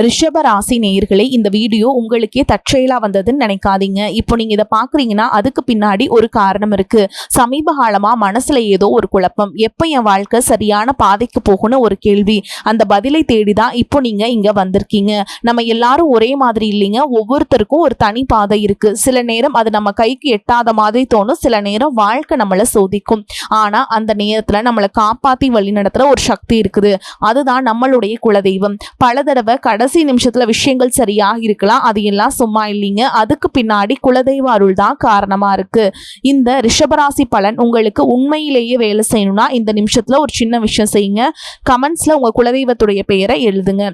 ரிஷப ராசி நேயர்களே, இந்த வீடியோ உங்களுக்கே தற்செயலா வந்ததுன்னு நினைக்காதீங்க. இப்போ நீங்க இதை பாக்குறீங்கன்னா அதுக்கு பின்னாடி ஒரு காரணம் இருக்கு. சமீப காலமா மனசுல ஏதோ ஒரு குழப்பம், எப்ப என் வாழ்க்கை சரியான பாதைக்கு போகும்னு ஒரு கேள்வி. அந்த பதிலை தேடிதான் இப்போ நீங்க இங்க வந்திருக்கீங்க. நம்ம எல்லாரும் ஒரே மாதிரி இல்லைங்க. ஒவ்வொருத்தருக்கும் ஒரு தனி பாதை இருக்கு. சில நேரம் அது நம்ம கைக்கு எட்டாத மாதிரி தோணும், சில நேரம் வாழ்க்கை நம்மளை சோதிக்கும். ஆனா அந்த நேரத்துல நம்மளை காப்பாத்தி வழி நடத்துற ஒரு சக்தி இருக்குது. அதுதான் நம்மளுடைய குலதெய்வம். பல தடவை கடைசி நிமிஷத்துல விஷயங்கள் சரியாக இருக்கலாம், அது எல்லாம் சும்மா இல்லைங்க. அதுக்கு பின்னாடி குலதெய்வ அருள் தான் காரணமா இருக்கு. இந்த ரிஷபராசி பலன் உங்களுக்கு உண்மையிலேயே வேலை செய்யணும்னா இந்த நிமிஷத்துல ஒரு சின்ன விஷயம் செய்யுங்க. கமெண்ட்ஸ்ல உங்க குலதெய்வத்துடைய பெயரை எழுதுங்க.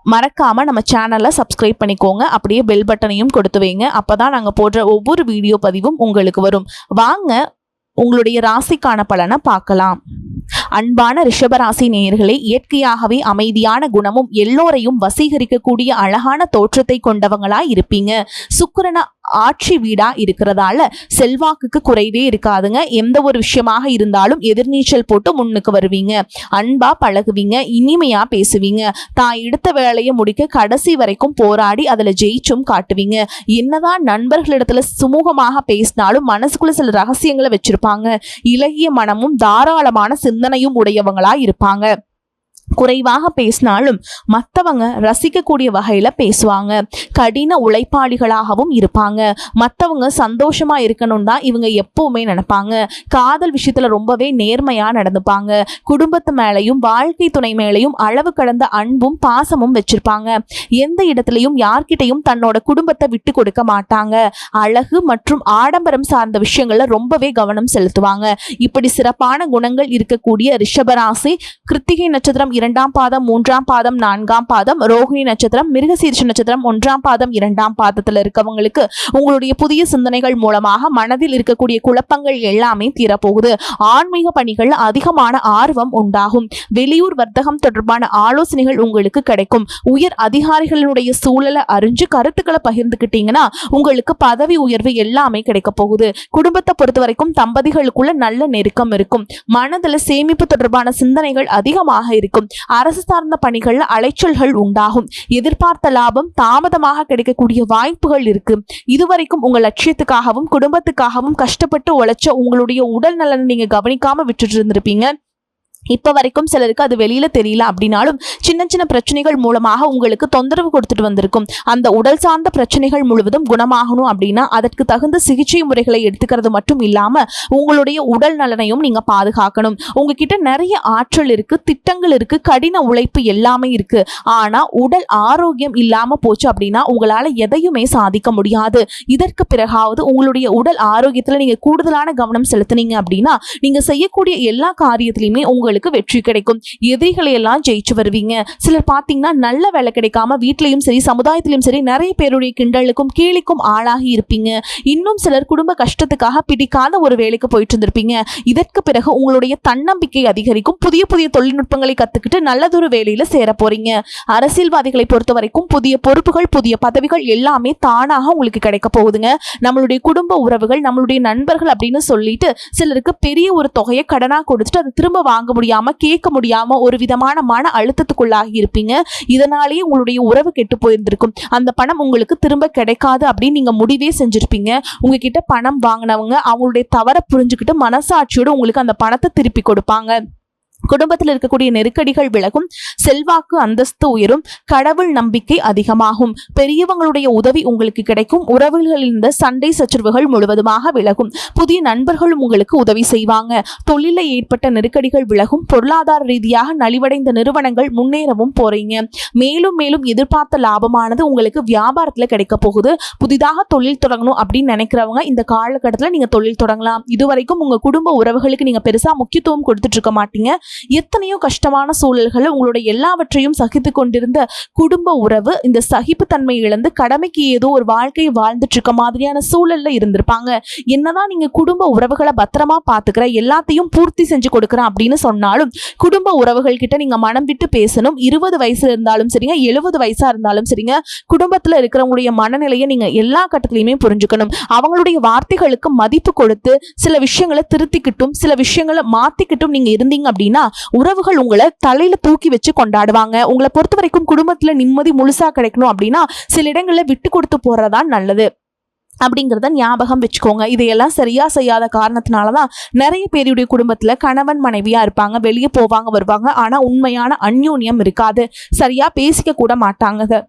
மறக்காம நம்ம சேனலை சப்ஸ்கிரைப் பண்ணிக்கோங்க. அப்படியே பெல் பட்டனையும் கொடுத்து வைங்க. அப்பதான் நாங்க போடுற ஒவ்வொரு வீடியோ பதிவும் உங்களுக்கு வரும். வாங்க உங்களுடைய ராசிக்கான பலனை பார்க்கலாம். அன்பான ரிஷபராசி நேயர்களே, இயற்கையாகவே அமைதியான குணமும் எல்லோரையும் வசீகரிக்கக்கூடிய அழகான தோற்றத்தை கொண்டவங்களா இருப்பீங்க. சுக்கிரன ஆட்சி வீடா இருக்கிறதால செல்வாக்குக்கு குறைவே இருக்காதுங்க. எந்த ஒரு விஷயமாக இருந்தாலும் எதிர்நீச்சல் போட்டு முன்னுக்கு வருவீங்க. அன்பா பழகுவீங்க, இனிமையா பேசுவீங்க. தான் எடுத்த வேலையை முடிக்க கடைசி வரைக்கும் போராடி அதுல ஜெயிச்சும் காட்டுவீங்க. என்னதான் நண்பர்களிடத்துல சுமூகமாக பேசினாலும் மனசுக்குள்ள சில ரகசியங்களை வச்சிருப்பாங்க. இலகிய மனமும் தாராளமான சிந்தனையும் உடையவங்களா இருப்பாங்க. குறைவாக பேசினாலும் மற்றவங்க ரசிக்கக்கூடிய வகையில பேசுவாங்க. கடின உழைப்பாளிகளாகவும் இருப்பாங்க. மற்றவங்க சந்தோஷமா இருக்கணும் தான் இவங்க எப்பவுமே நினைப்பாங்க. காதல் விஷயத்துல ரொம்பவே நேர்மையா நடந்துப்பாங்க. குடும்பத்து மேலையும் வாழ்க்கை துணை மேலையும் அளவு கடந்த அன்பும் பாசமும் வச்சிருப்பாங்க. எந்த இடத்துலையும் யார்கிட்டையும் தன்னோட குடும்பத்தை விட்டு கொடுக்க மாட்டாங்க. அழகு மற்றும் ஆடம்பரம் சார்ந்த விஷயங்கள்ல ரொம்பவே கவனம் செலுத்துவாங்க. இப்படி சிறப்பான குணங்கள் இருக்கக்கூடிய ரிஷபராசி கிருத்திகை நட்சத்திரம் 2ஆம் பாதம் 3ஆம் பாதம் 4ஆம் பாதம், ரோகிணி நட்சத்திரம் மிருகசீரிஷ நட்சத்திரம் 1ஆம் பாதம் 2ஆம் பாதத்துல இருக்கவங்களுக்கு உங்களுடைய புதிய சிந்தனைகள் மூலமாக மனதில் இருக்கக்கூடிய குழப்பங்கள் எல்லாமே தீரப்போகுது. ஆன்மீக பணிகள் அதிகமான ஆர்வம் உண்டாகும். வெளியூர் வர்த்தகம் தொடர்பான ஆலோசனைகள் உங்களுக்கு கிடைக்கும். உயர் அதிகாரிகளுடைய சூழலை அறிஞ்சு கருத்துக்களை பகிர்ந்துக்கிட்டீங்கன்னா உங்களுக்கு பதவி உயர்வு எல்லாமே கிடைக்க போகுது. குடும்பத்தை பொறுத்த வரைக்கும் தம்பதிகளுக்குள்ள நல்ல நெருக்கம் இருக்கும். மனதில் சேமிப்பு தொடர்பான சிந்தனைகள் அதிகமாக இருக்கும். அரசு சார்ந்த பணிகள்ல அலைச்சல்கள் உண்டாகும். எதிர்பார்த்த லாபம் தாமதமாக கிடைக்கக்கூடிய வாய்ப்புகள் இருக்கு. இதுவரைக்கும் உங்க லட்சியத்துக்காகவும் குடும்பத்துக்காகவும் கஷ்டப்பட்டு உழைச்ச உங்களுடைய உடல் நலனை நீங்க கவனிக்காம விட்டுட்டு இருந்திருப்பீங்க. இப்ப வரைக்கும் சிலருக்கு அது வெளியில தெரியல அப்படின்னாலும் சின்ன சின்ன பிரச்சனைகள் மூலமாக உங்களுக்கு தொந்தரவு கொடுத்துட்டு வந்திருக்கும். அந்த உடல் சார்ந்த பிரச்சனைகள் முழுவதும் குணமாகணும் அப்படின்னா அதற்கு தகுந்த சிகிச்சை முறைகளை எடுத்துக்கிறது மட்டும் இல்லாம உங்களுடைய உடல் நலனையும் நீங்க பாதுகாக்கணும். உங்ககிட்ட நிறைய ஆற்றல் இருக்கு, திட்டங்கள் இருக்கு, கடின உழைப்பு எல்லாமே இருக்கு. ஆனா உடல் ஆரோக்கியம் இல்லாம போச்சு அப்படின்னா உங்களால எதையுமே சாதிக்க முடியாது. இதற்கு பிறகாவது உங்களுடைய உடல் ஆரோக்கியத்துல நீங்க கூடுதலான கவனம் செலுத்தினீங்க அப்படின்னா நீங்க செய்யக்கூடிய எல்லா காரியத்திலையுமே உங்களுக்கு வெற்றி கிடைக்கும். எதிரிகளை எல்லாம் ஜெயிச்சு வருவீங்க. சிலர் பாத்தீங்கன்னா நல்ல வேலை கிடைக்காம வீட்லயும் சரி சமுதாயத்திலும் சரி நிறைய பேருடைய கிண்டலுக்கும் கேலிக்கும் ஆளாகி இருப்பீங்க. இன்னும் சிலர் குடும்ப கஷ்டத்துக்காக பிடிக்காத ஒரு வேலைக்கு போயிட்டு இருந்திருப்பீங்க. இதற்கு பிறகு உங்களுடைய தன்னம்பிக்கை அதிகரிக்கும். புதிய புதிய தொழில்நுட்பங்களை கத்துக்கிட்டு நல்லதொரு வேலையில சேர போறீங்க. அரசியல்வாதிகளை பொறுத்த வரைக்கும் புதிய பொறுப்புகள் புதிய பதவிகள் எல்லாமே தானாக உங்களுக்கு கிடைக்க போகுதுங்க. நம்மளுடைய குடும்ப உறவுகள் நம்மளுடைய நண்பர்கள் அப்படின்னு சொல்லிட்டு சிலருக்கு பெரிய ஒரு தொகையை கடனா கொடுத்துட்டு அதை திரும்ப வாங்க முடியாம கேட்க முடியாம ஒரு விதமான மன அழுத்தத்துக்குள்ளாகி இருப்பீங்க. இதனாலேயே உங்களுடைய உறவு கெட்டு போயிருந்திருக்கும். அந்த பணம் உங்களுக்கு திரும்ப கிடைக்காது அப்படின்னு நீங்க முடிவே செஞ்சிருப்பீங்க. உங்ககிட்ட பணம் வாங்கினவங்க அவங்களுடைய தவறை புரிஞ்சுக்கிட்டு மனசாட்சியோடு உங்களுக்கு அந்த பணத்தை திருப்பி கொடுப்பாங்க. குடும்பத்தில் இருக்கக்கூடிய நெருக்கடிகள் விலகும். செல்வாக்கு அந்தஸ்து உயரும். கடவுள் நம்பிக்கை அதிகமாகும். பெரியவங்களுடைய உதவி உங்களுக்கு கிடைக்கும். உறவுகளில் இருந்த சண்டை சச்சரவுகள் முழுவதுமாக விலகும். புதிய நண்பர்களும் உங்களுக்கு உதவி செய்வாங்க. தொழிலில் ஏற்பட்ட நெருக்கடிகள் விலகும். பொருளாதார ரீதியாக நலிவடைந்த நிறுவனங்கள் முன்னேறவும் போறீங்க. மேலும் மேலும் எதிர்பார்த்த லாபமானது உங்களுக்கு வியாபாரத்துல கிடைக்க போகுது. புதிதாக தொழில் தொடங்கணும் அப்படின்னு நினைக்கிறவங்க இந்த காலகட்டத்தில் நீங்க தொழில் தொடங்கலாம். இதுவரைக்கும் உங்க குடும்ப உறவுகளுக்கு நீங்க பெருசா முக்கியத்துவம் கொடுத்துட்டு இருக்க மாட்டீங்க. எத்தனையோ கஷ்டமான சூழல்களை உங்களுடைய எல்லாவற்றையும் சகித்து கொண்டிருந்த குடும்ப உறவு இந்த சகிப்புத்தன்மை இழந்து கடமைக்கு ஏதோ ஒரு வாழ்க்கையை வாழ்ந்துட்டு இருக்க மாதிரியான சூழல்ல இருந்திருப்பாங்க. என்னதான் நீங்க குடும்ப உறவுகளை பத்திரமா பாத்துக்கிற எல்லாத்தையும் பூர்த்தி செஞ்சு கொடுக்குறேன் அப்படின்னு சொன்னாலும் குடும்ப உறவுகள் கிட்ட நீங்க மனம் விட்டு பேசணும். 20 வயசுல இருந்தாலும் சரிங்க 70 வயசா இருந்தாலும் சரிங்க குடும்பத்துல இருக்கிறவங்களுடைய மனநிலையை நீங்க எல்லா கட்டத்திலையுமே புரிஞ்சுக்கணும். அவங்களுடைய வார்த்தைகளுக்கு மதிப்பு கொடுத்து சில விஷயங்களை திருத்திக்கிட்டும் சில விஷயங்களை மாத்திக்கிட்டும் நீங்க இருந்தீங்க அப்படின்னா உறவுகள் உங்களை தலையில தூக்கி வச்சு கொண்டாடுவாங்க. உங்களை பொறுத்த வரைக்கும் குடும்பத்துல நிம்மதி முழுசா கிடைக்கணும் அப்படின்னா சில இடங்கள்ல விட்டு கொடுத்து போறதுதான் நல்லது அப்படிங்கிறத ஞாபகம் வச்சுக்கோங்க. இதையெல்லாம் சரியா செய்யாத காரணத்தினாலதான் நிறைய பேருடைய குடும்பத்துல கணவன் மனைவியா இருப்பாங்க, வெளியே போவாங்க வருவாங்க, ஆனா உண்மையான அந்யோன்யம் இருக்காது, சரியா பேசிக்க கூட மாட்டாங்க,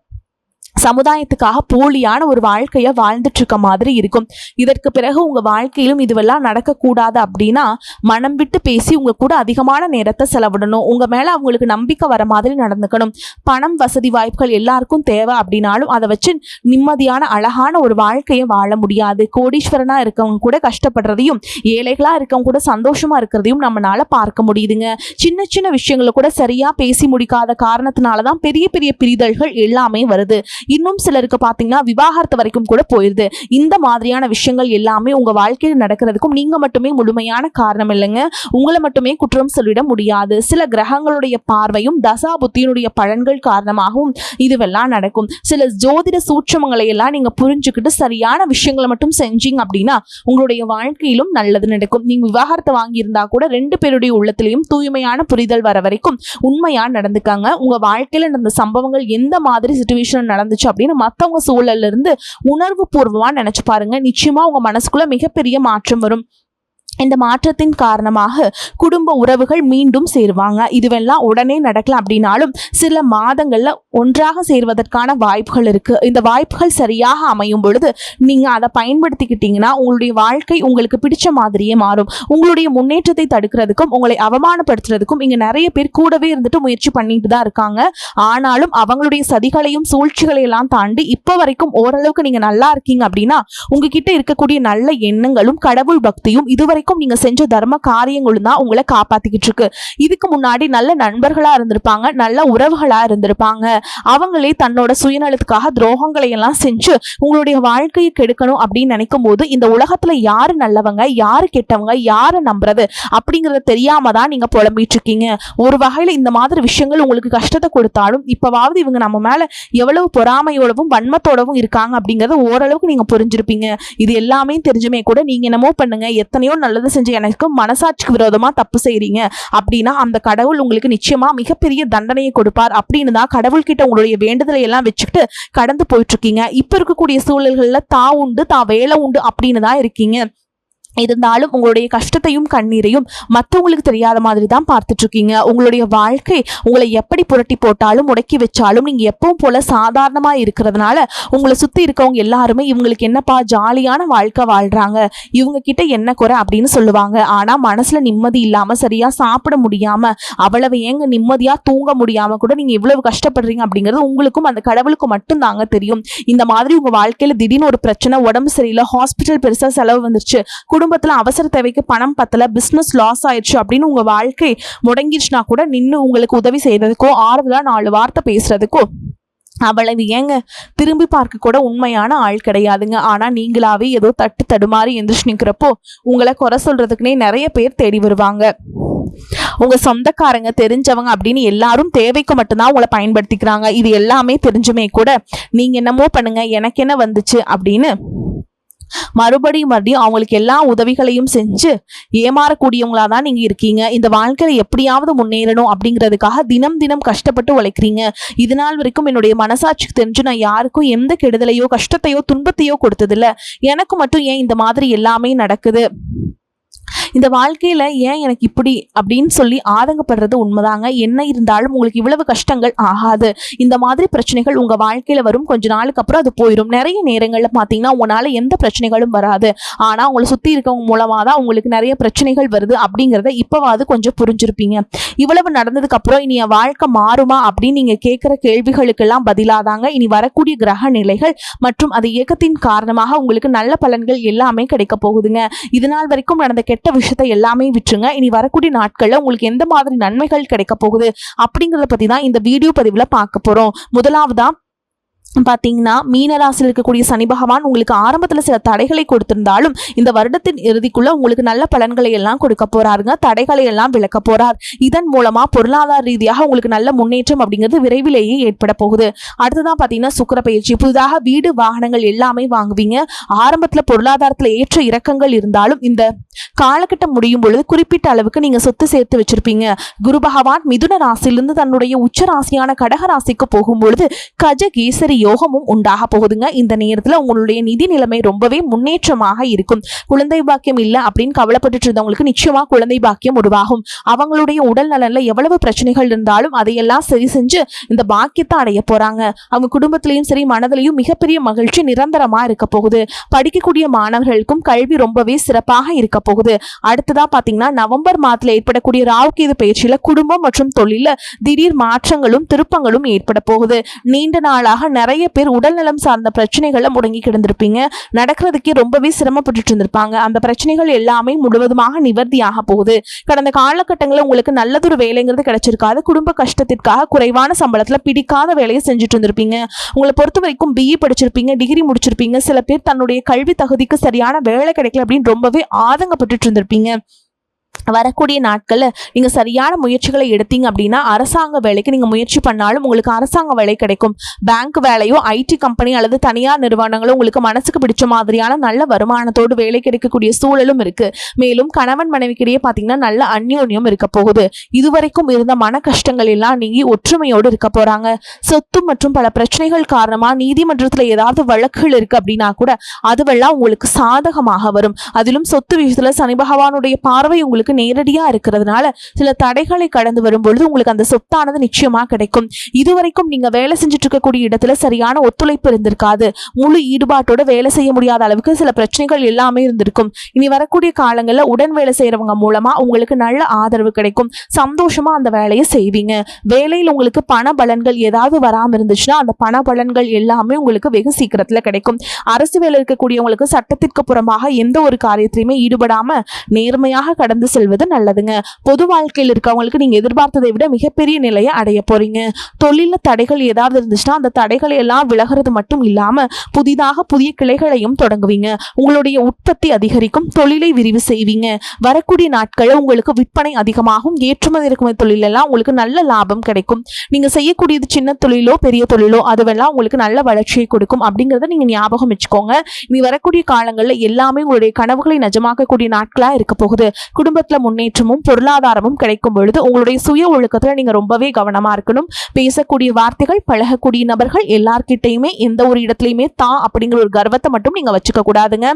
சமுதாயத்துக்காக போலியான ஒரு வாழ்க்கைய வாழ்ந்துட்டு இருக்க மாதிரி இருக்கும். இதற்கு பிறகு உங்க வாழ்க்கையிலும் இதுவெல்லாம் நடக்கக்கூடாது அப்படின்னா மனம் விட்டு பேசி உங்க கூட அதிகமான நேரத்தை செலவிடணும். உங்க மேல அவங்களுக்கு நம்பிக்கை வர மாதிரி நடந்துக்கணும். பணம் வசதி வாய்ப்புகள் எல்லாருக்கும் தேவை அப்படின்னாலும் அதை வச்சு நிம்மதியான அழகான ஒரு வாழ்க்கையை வாழ முடியாது. கோடீஸ்வரனா இருக்கவங்க கூட கஷ்டப்படுறதையும் ஏழைகளா இருக்கவங்க கூட சந்தோஷமா இருக்கிறதையும் நம்மளால பார்க்க முடியுதுங்க. சின்ன சின்ன விஷயங்களை கூட சரியா பேசி முடிக்காத காரணத்தினாலதான் பெரிய பெரிய பிரிதல்கள் எல்லாமே வருது. இன்னும் சிலருக்கு பாத்தீங்கன்னா விவாகரத்து வரைக்கும் கூட போயிருது. இந்த மாதிரியான விஷயங்கள் எல்லாமே உங்க வாழ்க்கையில் நடக்கிறதுக்கும் நீங்க மட்டுமே முழுமையான காரணம் இல்லைங்க. உங்களை மட்டுமே குற்றம் சொல்லிட முடியாது. சில கிரகங்களுடைய பார்வையும் தசா புத்தியினுடைய பலன்கள் காரணமாகவும் இதுவெல்லாம் நடக்கும். சில ஜோதிட சூட்சமங்களை எல்லாம் நீங்க புரிஞ்சுக்கிட்டு சரியான விஷயங்களை மட்டும் செஞ்சீங்க அப்படின்னா உங்களுடைய வாழ்க்கையிலும் நல்லது நடக்கும். நீங்க விவாகரத்தை வாங்கியிருந்தா கூட 2 பேருடைய உள்ளத்திலையும் தூய்மையான புரிதல் வர வரைக்கும் உண்மையா நடந்துக்காங்க. உங்க வாழ்க்கையில நடந்த சம்பவங்கள் எந்த மாதிரி சிச்சுவேஷன் நடந்துச்சு அப்படின்னு மத்தவங்க சூழல்ல இருந்து உணர்வு பூர்வமா நினைச்சு பாருங்க. நிச்சயமா உங்க மனசுக்குள்ள மிகப்பெரிய மாற்றம் வரும். இந்த மாற்றத்தின் காரணமாக குடும்ப உறவுகள் மீண்டும் சேருவாங்க. இதுவெல்லாம் உடனே நடக்கல அப்படின்னாலும் சில மாதங்கள்ல ஒன்றாக சேர்வதற்கான வாய்ப்புகள் இருக்கு. இந்த வாய்ப்புகள் சரியாக அமையும் பொழுது நீங்க அதை பயன்படுத்திக்கிட்டீங்கன்னா உங்களுடைய வாழ்க்கை உங்களுக்கு பிடிச்ச மாதிரியே மாறும். உங்களுடைய முன்னேற்றத்தை தடுக்கிறதுக்கும் உங்களை அவமானப்படுத்துறதுக்கும் இங்க நிறைய பேர் கூடவே இருந்துட்டு முயற்சி பண்ணிட்டு தான் இருக்காங்க. ஆனாலும் அவங்களுடைய சதிகளையும் சூழ்ச்சிகளையெல்லாம் தாண்டி இப்ப வரைக்கும் ஓரளவுக்கு நீங்க நல்லா இருக்கீங்க அப்படின்னா உங்ககிட்ட இருக்கக்கூடிய நல்ல எண்ணங்களும் கடவுள் பக்தியும் இதுவரை நீங்க செஞ்ச தர்ம காரியங்களும் தான் உங்களை காப்பாத்திக்கிட்டு இருக்கு. இதுக்கு முன்னாடி நல்ல நண்பர்களா இருந்திருப்பாங்க, நல்ல உறவுகளா இருந்திருப்பாங்க. அவங்களே தன்னோட சுயநலத்துக்காக துரோகங்களை எல்லாம் செஞ்சு உங்களுடைய வாழ்க்கையை கெடுக்கணும் அப்படின்னு நினைக்கும் போது இந்த உலகத்துல யாரு நல்லவங்க யாரு கெட்டவங்க யாரை நம்புறது அப்படிங்கறத தெரியாம தான் நீங்க புலம்பிட்டு இருக்கீங்க. ஒரு வகையில இந்த மாதிரி விஷயங்கள் உங்களுக்கு கஷ்டத்தை கொடுத்தாலும் இப்பவாவது இவங்க நம்ம மேல எவ்வளவு பொறாமையோடவும் வன்மத்தோடவும் இருக்காங்க அப்படிங்கறத ஓரளவுக்கு நீங்க புரிஞ்சிருப்பீங்க. இது எல்லாமே தெரிஞ்சுமே கூட நீங்க என்னமோ பண்ணுங்க, எத்தனையோ நல்லது செஞ்சு எனக்கு மனசாட்சிக்கு விரோதமா தப்பு செய்றீங்க அப்படின்னா அந்த கடவுள் உங்களுக்கு நிச்சயமா மிகப்பெரிய தண்டனையை கொடுப்பார் அப்படின்னு தான் கடவுள் கிட்ட உங்களுடைய வேண்டுதலை எல்லாம் வச்சுக்கிட்டு கடந்து போயிட்டு இருக்கீங்க. இப்ப இருக்கக்கூடிய சூழல்கள்ல தான் உண்டு தான் வேலை உண்டு அப்படின்னு தான் இருக்கீங்க. இருந்தாலும் உங்களுடைய கஷ்டத்தையும் கண்ணீரையும் மற்றவங்களுக்கு தெரியாத மாதிரி தான் பார்த்துட்டு இருக்கீங்க. உங்களுடைய வாழ்க்கை உங்களை எப்படி புரட்டி போட்டாலும் முடக்கி வச்சாலும் நீங்க எப்பவும் போல சாதாரணமா இருக்கிறதுனால உங்களை சுத்தி இருக்கவங்க எல்லாருமே இவங்களுக்கு என்னப்பா ஜாலியான வாழ்க்கை வாழ்றாங்க, இவங்க கிட்ட என்ன குறை அப்படின்னு சொல்லுவாங்க. ஆனா மனசுல நிம்மதி இல்லாம சரியா சாப்பிட முடியாம அவ்வளவு ஏங்க நிம்மதியா தூங்க முடியாம கூட நீங்க இவ்வளவு கஷ்டப்படுறீங்க அப்படிங்கிறது உங்களுக்கும் அந்த கடவுளுக்கும் மட்டும் தாங்க தெரியும். இந்த மாதிரி உங்க வாழ்க்கையில திடீர்னு ஒரு பிரச்சனை, உடம்பு சரியில்லை, ஹாஸ்பிட்டல் பெருசா செலவு வந்துருச்சு, குடும்பத்துல அவசர தேவைக்கு பணம் பத்தல, பிசினஸ் லாஸ் ஆயிடுச்சு அப்படின்னு உங்க வாழ்க்கை முடங்கிடுச்சுனா கூட நின்று உங்களுக்கு உதவி செய்யறதுக்கோ ஆறுதலா 4 வார்த்தை பேசுறதுக்கோ அவ்வளவு ஏங்க திரும்பி பார்க்க கூட உண்மையான ஆள் கிடையாதுங்க. ஆனா நீங்களாவே ஏதோ தட்டு தடுமாறி எந்திரிச்சு நிக்கிறப்போ உங்களை குறை சொல்றதுக்குன்னே நிறைய பேர் தேடி வருவாங்க. உங்க சொந்தக்காரங்க தெரிஞ்சவங்க அப்படின்னு எல்லாரும் தேவைக்கு மட்டும்தான் உங்களை பயன்படுத்திக்கிறாங்க. இது எல்லாமே தெரிஞ்சுமே கூட நீங்க என்னமோ பண்ணுங்க எனக்கு என்ன வந்துச்சு அப்படின்னு மறுபடியும் அவங்களுக்கு எல்லா உதவிகளையும் செஞ்சு ஏமாறக்கூடியவங்களா தான் நீங்க இருக்கீங்க. இந்த வாழ்க்கையில எப்படியாவது முன்னேறணும் அப்படிங்கிறதுக்காக தினம் தினம் கஷ்டப்பட்டு உழைக்கிறீங்க. இது நாள் வரைக்கும் என்னுடைய மனசாட்சிக்கு தெரிஞ்சு நான் யாருக்கும் எந்த கெடுதலையோ கஷ்டத்தையோ துன்பத்தையோ கொடுத்ததில்ல, எனக்கு மட்டும் ஏன் இந்த மாதிரி எல்லாமே நடக்குது, இந்த வாழ்க்கையில ஏன் எனக்கு இப்படி அப்படின்னு சொல்லி ஆதங்கப்படுறது உண்மைதாங்க. என்ன இருந்தாலும் உங்களுக்கு இவ்வளவு கஷ்டங்கள் ஆகாது. இந்த மாதிரி பிரச்சனைகள் உங்க வாழ்க்கையில வரும், கொஞ்ச நாளுக்கு அப்புறம் அது போயிடும். நிறைய நேரங்கள்ல பாத்தீங்கன்னா உங்களால எந்த பிரச்சனைகளும் வராது, ஆனா உங்களை சுத்தி இருக்கவங்க மூலமா தான் உங்களுக்கு நிறைய பிரச்சனைகள் வருது அப்படிங்கறத இப்பவாது கொஞ்சம் புரிஞ்சிருப்பீங்க. இவ்வளவு நடந்ததுக்கு அப்புறம் இனி என் வாழ்க்கை மாறுமா அப்படின்னு நீங்க கேட்கிற கேள்விகளுக்கெல்லாம் பதிலாதாங்க இனி வரக்கூடிய கிரக நிலைகள் மற்றும் அது இயக்கத்தின் காரணமாக உங்களுக்கு நல்ல பலன்கள் எல்லாமே கிடைக்க போகுதுங்க. இதனால் வரைக்கும் நடந்த கெட்ட விஷயத்தை எல்லாமே விட்டுருங்க. இனி வரக்கூடிய நாட்கள்ல உங்களுக்கு எந்த மாதிரி நன்மைகள் கிடைக்க போகுது அப்படிங்கறத பத்தி தான் இந்த வீடியோ பதிவுல பார்க்க போறோம். முதலாவதா பார்த்தீங்கன்னா மீனராசியில் இருக்கக்கூடிய சனி பகவான் உங்களுக்கு ஆரம்பத்தில் சில தடைகளை கொடுத்திருந்தாலும் இந்த வருடத்தின் இறுதிக்குள்ள உங்களுக்கு நல்ல பலன்களை எல்லாம் கொடுக்க போறாருங்க. தடைகளை எல்லாம் விளக்க போறார். இதன் மூலமா பொருளாதார ரீதியாக உங்களுக்கு நல்ல முன்னேற்றம் அப்படிங்கிறது விரைவிலேயே ஏற்பட போகுது. அடுத்ததான் பார்த்தீங்கன்னா சுக்கிர பயிற்சி. புதிதாக வீடு வாகனங்கள் எல்லாமே வாங்குவீங்க. ஆரம்பத்தில் பொருளாதாரத்தில் ஏற்ற இறக்கங்கள் இருந்தாலும் இந்த காலகட்டம் முடியும் பொழுது குறிப்பிட்ட அளவுக்கு நீங்க சொத்து சேர்த்து வச்சிருப்பீங்க. குரு பகவான் மிதுன ராசியிலிருந்து தன்னுடைய உச்ச ராசியான கடக ராசிக்கு போகும் பொழுது கஜகேசரி யோகமும் உண்டாக போகுதுங்க. இந்த நேரத்துல உங்களுடைய நிதி நிலைமை ரொம்பவே முன்னேற்றமாக இருக்கும். குழந்தை பாக்கியம் இல்ல அப்படின்னு கவலைப்பட்டு இருந்தவங்களுக்கு நிச்சயமா குழந்தை பாக்கியம் உருவாகும். அவங்களுடைய உடல் நலன்ல எவ்வளவு பிரச்சனைகள் இருந்தாலும் அதையெல்லாம் சரி செஞ்சு இந்த பாக்கியத்தை அடைய போறாங்க. அவங்க குடும்பத்திலையும் சரி மனதிலையும் மிகப்பெரிய மகிழ்ச்சி நிரந்தரமா இருக்க போகுது. படிக்கக்கூடிய மாணவர்களுக்கும் கல்வி ரொம்பவே சிறப்பாக இருக்க போகுது. அடுத்ததா பாத்தீங்கன்னா நவம்பர் மாதத்துல ஏற்படக்கூடிய ராகுகேது பயிற்சியில குடும்பம் மற்றும் தொழில திடீர் மாற்றங்களும் திருப்பங்களும் ஏற்பட போகுது. நீண்ட நாளாக நிறைய பேர் உடல்நலம் சார்ந்த பிரச்சனைகளை முடங்கி கிடந்திருப்பீங்க. நடக்கிறதுக்கே ரொம்பவே சிரமப்பட்டு இருந்திருப்பாங்க. அந்த பிரச்சனைகள் எல்லாமே முழுவதுமாக நிவர்த்தியாக போகுது. கடந்த காலகட்டங்களில் உங்களுக்கு நல்லதொரு வேலைங்கிறது கிடைச்சிருக்காது. குடும்ப கஷ்டத்திற்காக குறைவான சம்பளத்துல பிடிக்காத வேலையை செஞ்சுட்டு இருந்திருப்பீங்க. உங்களை பொறுத்த வரைக்கும் பிஇ படிச்சிருப்பீங்க, டிகிரி முடிச்சிருப்பீங்க. சில பேர் தன்னுடைய கல்வி தகுதிக்கு சரியான வேலை கிடைக்கல அப்படின்னு ரொம்பவே ஆதங்கப்பட்டு இருந்திருப்பீங்க. வரக்கூடிய நாட்கள்ல நீங்க சரியான முயற்சிகளை எடுத்தீங்க அப்படின்னா அரசாங்க வேலைக்கு நீங்க முயற்சி பண்ணாலும் உங்களுக்கு அரசாங்க வேலை கிடைக்கும். பேங்க் வேலையோ ஐடி கம்பெனி அல்லது தனியார் நிறுவனங்களோ உங்களுக்கு மனசுக்கு பிடிச்ச மாதிரியான நல்ல வருமானத்தோடு வேலை கிடைக்கக்கூடிய சூழலும் இருக்கு. மேலும் கணவன் மனைவிக்கிடையே பாத்தீங்கன்னா நல்ல அந்யோன்யம் இருக்க போகுது. இதுவரைக்கும் இருந்த மன கஷ்டங்கள் எல்லாம் நீங்கி ஒற்றுமையோடு இருக்க போறாங்க. சொத்து மற்றும் பல பிரச்சனைகள் காரணமா நீதிமன்றத்துல ஏதாவது வழக்குகள் இருக்கு அப்படின்னா கூட அதுவெல்லாம் உங்களுக்கு சாதகமாக வரும். அதிலும் சொத்து விஷயத்துல சனி பகவானுடைய பார்வை உங்களுக்கு நேரடியா இருக்கிறதுனால சில தடைகளை கடந்து வரும்பொழுது உங்களுக்கு அந்த சொத்தானது நிச்சயமா கிடைக்கும். இதுவரைக்கும் நீங்க வேலை செஞ்சுட்டு இருக்கக்கூடிய இடத்துல சரியான ஒத்துழைப்பு இருந்திருக்காது. முழு ஈடுபாட்டோட வேலை செய்ய முடியாத அளவுக்கு சில பிரச்சனைகள் எல்லாமே இருந்திருக்கும். இனி வரக்கூடிய காலங்கள்ல உடன் வேலை செய்யறவங்க மூலமா உங்களுக்கு நல்ல ஆதரவு கிடைக்கும். சந்தோஷமா அந்த வேலையை செய்வீங்க. வேலையில் உங்களுக்கு பண பலன்கள் ஏதாவது வராம இருந்துச்சுன்னா அந்த பண பலன்கள் எல்லாமே உங்களுக்கு வெகு சீக்கிரத்துல கிடைக்கும். அரசு வேலை இருக்கக்கூடியவங்களுக்கு சட்டத்திற்கு புறமாக எந்த ஒரு காரியத்திலையுமே ஈடுபடாம நேர்மையாக கடந்து செல்வது நல்லதுங்க. பொது வாழ்க்கையில் இருக்கவங்களுக்கு நீங்க எதிர்பார்த்ததை விட மிகப்பெரிய நிலையை அடைய போறீங்க. தொழில தடைகள் ஏதாவது இருந்துச்சுன்னா அந்த தடைகளை எல்லாம் விலகிறது மட்டும் இல்லாம புதிதாக புதிய கிளைகளையும் தொடங்குவீங்க. உங்களுடைய உற்பத்தி அதிகரிக்கும். தொழிலை விரிவு செய்வீங்க. வரக்கூடிய நாட்களில் உங்களுக்கு விற்பனை அதிகமாகும். ஏற்றுமதி இறக்குமதி தொழிலெல்லாம் உங்களுக்கு நல்ல லாபம் கிடைக்கும். நீங்க செய்யக்கூடியது சின்ன தொழிலோ பெரிய தொழிலோ அதுவெல்லாம் உங்களுக்கு நல்ல வளர்ச்சியை கொடுக்கும் அப்படிங்கறத நீங்க ஞாபகம் வச்சுக்கோங்க. இனி வரக்கூடிய காலங்களில் எல்லாமே உங்களுடைய கனவுகளை நிஜமாக்கக்கூடிய நாட்களா இருக்க போகுது. குடும்பத்துல முன்னேற்றமும் பொருளாதாரமும் கிடைக்கும் பொழுது உங்களுடைய சுய ஒழுக்கத்துல நீங்க ரொம்பவே கவனமா இருக்கணும். பேசக்கூடிய வார்த்தைகள், பழகக்கூடிய நபர்கள் எல்லார்கிட்டையுமே எந்த ஒரு இடத்துலயுமே தான் அப்படிங்கிற ஒரு கர்வத்தை மட்டும் நீங்க வச்சுக்க கூடாதுங்க.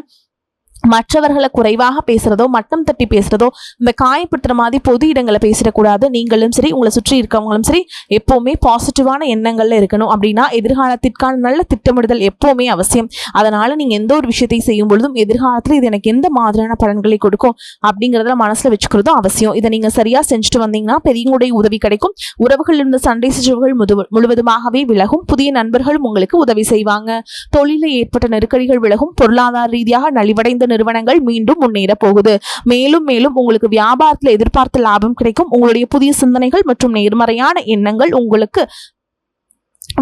மற்றவர்களை குறைவாக பேசுறதோ மட்டம் தட்டி பேசுறதோ இந்த காயப்படுத்துற மாதிரி பொது இடங்களை பேசிடக்கூடாது. நீங்களும் சரி உங்களை சுற்றி இருக்கவங்களும் சரி எப்பவுமே பாசிட்டிவான எண்ணங்கள்ல இருக்கணும். அப்படின்னா எதிர்காலத்திற்கான நல்ல திட்டமிடுதல் எப்பவுமே அவசியம். அதனால நீங்க எந்த ஒரு விஷயத்தை செய்யும் பொழுதும் எதிர்காலத்துல இது எனக்கு எந்த மாதிரியான பலன்களை கொடுக்கும் அப்படிங்கறத மனசுல வச்சுக்கிறதும் அவசியம். இதை நீங்க சரியா செஞ்சுட்டு வந்தீங்கன்னா பெரியவங்களுடைய உதவி கிடைக்கும். உறவுகள் இருந்த சண்டை சிச்சுகள் முழுவதுமாகவே விலகும். புதிய நண்பர்களும் உங்களுக்கு உதவி செய்வாங்க. தொழிலில் ஏற்பட்ட நெருக்கடிகள் விலகும். பொருளாதார ரீதியாக நலிவடைந்த நிறுவனங்கள் மீண்டும் முன்னேற போகுது. மேலும் மேலும் உங்களுக்கு வியாபாரத்தில் எதிர்பார்த்த லாபம் கிடைக்கும். உங்களுடைய புதிய சிந்தனைகள் மற்றும் நேர்மறையான எண்ணங்கள் உங்களுக்கு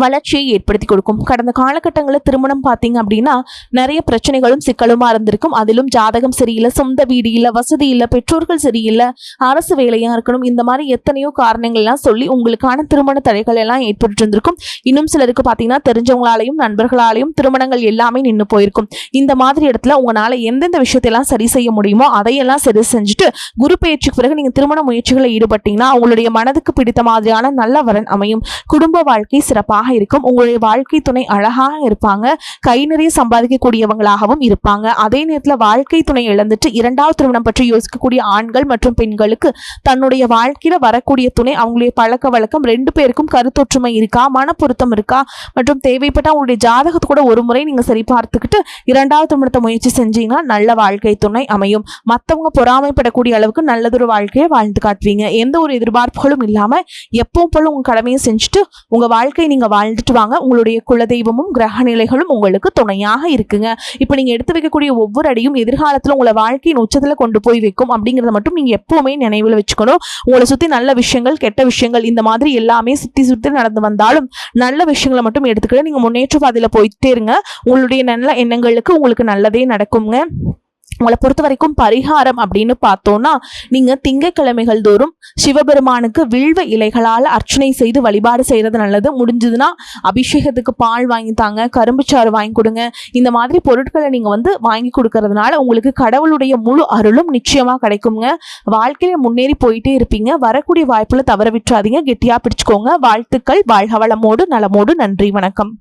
வளர்ச்சியை ஏற்படுத்தி கொடுக்கும். கடந்த காலகட்டங்களில் திருமணம் பார்த்தீங்க அப்படின்னா நிறைய பிரச்சனைகளும் சிக்கலுமா இருந்திருக்கும். அதிலும் ஜாதகம் சரியில்லை, சொந்த வீடு இல்லை, வசதி இல்லை, பெற்றோர்கள் சரியில்லை, அரசு வேலையா இருக்கணும், இந்த மாதிரி எத்தனையோ காரணங்கள்லாம் சொல்லி உங்களுக்கான திருமண தடைகள் எல்லாம் ஏற்பட்டு இருந்திருக்கும். இன்னும் சிலருக்கு பார்த்தீங்கன்னா தெரிஞ்சவங்களாலையும் நண்பர்களாலையும் திருமணங்கள் எல்லாமே நின்று போயிருக்கும். இந்த மாதிரி இடத்துல உங்களால எந்தெந்த விஷயத்தையெல்லாம் சரி செய்ய முடியுமோ அதையெல்லாம் சரி செஞ்சுட்டு குரு பயிற்சிக்கு பிறகு நீங்க திருமண முயற்சிகளை ஈடுபட்டீங்கன்னா உங்களுடைய மனதுக்கு பிடித்த மாதிரியான நல்ல வரன் அமையும். குடும்ப வாழ்க்கை சிறப்பாக இருக்கும். உங்களுடைய வாழ்க்கை துணை அழகாக இருப்பாங்க. கை நிறைய சம்பாதிக்கக்கூடியவங்களாகவும் இருப்பாங்க. அதே நேரத்தில் வாழ்க்கை துணை இழந்துட்டு இரண்டாவது திருமணம் பற்றி யோசிக்கக்கூடிய ஆண்கள் மற்றும் பெண்களுக்கு தன்னுடைய வாழ்க்கையில வரக்கூடிய துணை அவங்களுடைய பழக்க வழக்கம் ரெண்டு பேருக்கும் கருத்தொற்றுமை இருக்கா, மன பொருத்தம் இருக்கா மற்றும் தேவைப்பட்ட உங்களுடைய ஜாதகத்தை கூட ஒரு முறை நீங்க சரி பார்த்துக்கிட்டு இரண்டாவது திருமணத்தை முயற்சி செஞ்சீங்கன்னா நல்ல வாழ்க்கை துணை அமையும். மற்றவங்க பொறாமைப்படக்கூடிய அளவுக்கு நல்லதொரு வாழ்க்கையை வாழ்ந்து காட்டுவீங்க. எந்த ஒரு எதிர்பார்ப்புகளும் இல்லாம எப்பவும் போல உங்க கடமையை செஞ்சுட்டு உங்க வாழ்க்கையை நீங்க வாழ்ந்துட்டு வாங்க. உங்களுடைய குலதெய்வமும் கிரக நிலைகளும் உங்களுக்கு துணையாக இருக்குங்க. இப்போ நீங்க எடுத்து வைக்கக்கூடிய ஒவ்வொரு அடியும் எதிர்காலத்துல உங்களை வாழ்க்கையின் உச்சத்துல கொண்டு போய் வைக்கும் அப்படிங்கறத மட்டும் நீங்க எப்பவுமே நினைவில் வச்சுக்கணும். உங்களை சுத்தி நல்ல விஷயங்கள் கெட்ட விஷயங்கள் இந்த மாதிரி எல்லாமே சுத்தி சுத்தி நடந்து வந்தாலும் நல்ல விஷயங்களை மட்டும் எடுத்துக்கிட்டு நீங்க முன்னேற்ற பாதையில போயிட்டே இருங்க. உங்களுடைய நல்ல எண்ணங்களுக்கு உங்களுக்கு நல்லதே நடக்குங்க. உங்களை பொறுத்த வரைக்கும் பரிகாரம் அப்படின்னு பார்த்தோம்னா, நீங்க திங்கட்கிழமைகள் தோறும் சிவபெருமானுக்கு வில்வ இலைகளால் அர்ச்சனை செய்து வழிபாடு செய்யறது நல்லது. முடிஞ்சதுன்னா அபிஷேகத்துக்கு பால் வாங்கி தாங்க, கரும்புச்சாறு வாங்கி கொடுங்க. இந்த மாதிரி பொருட்களை நீங்க வாங்கி கொடுக்கறதுனால உங்களுக்கு கடவுளுடைய முழு அருளும் நிச்சயமா கிடைக்குங்க. வாழ்க்கையில முன்னேறி போயிட்டே இருப்பீங்க. வரக்கூடிய வாய்ப்புல தவற விட்டுறாதீங்க, கெட்டியா பிடிச்சுக்கோங்க. வாழ்த்துக்கள். வாழ்க வளமோடு நலமோடு. நன்றி, வணக்கம்.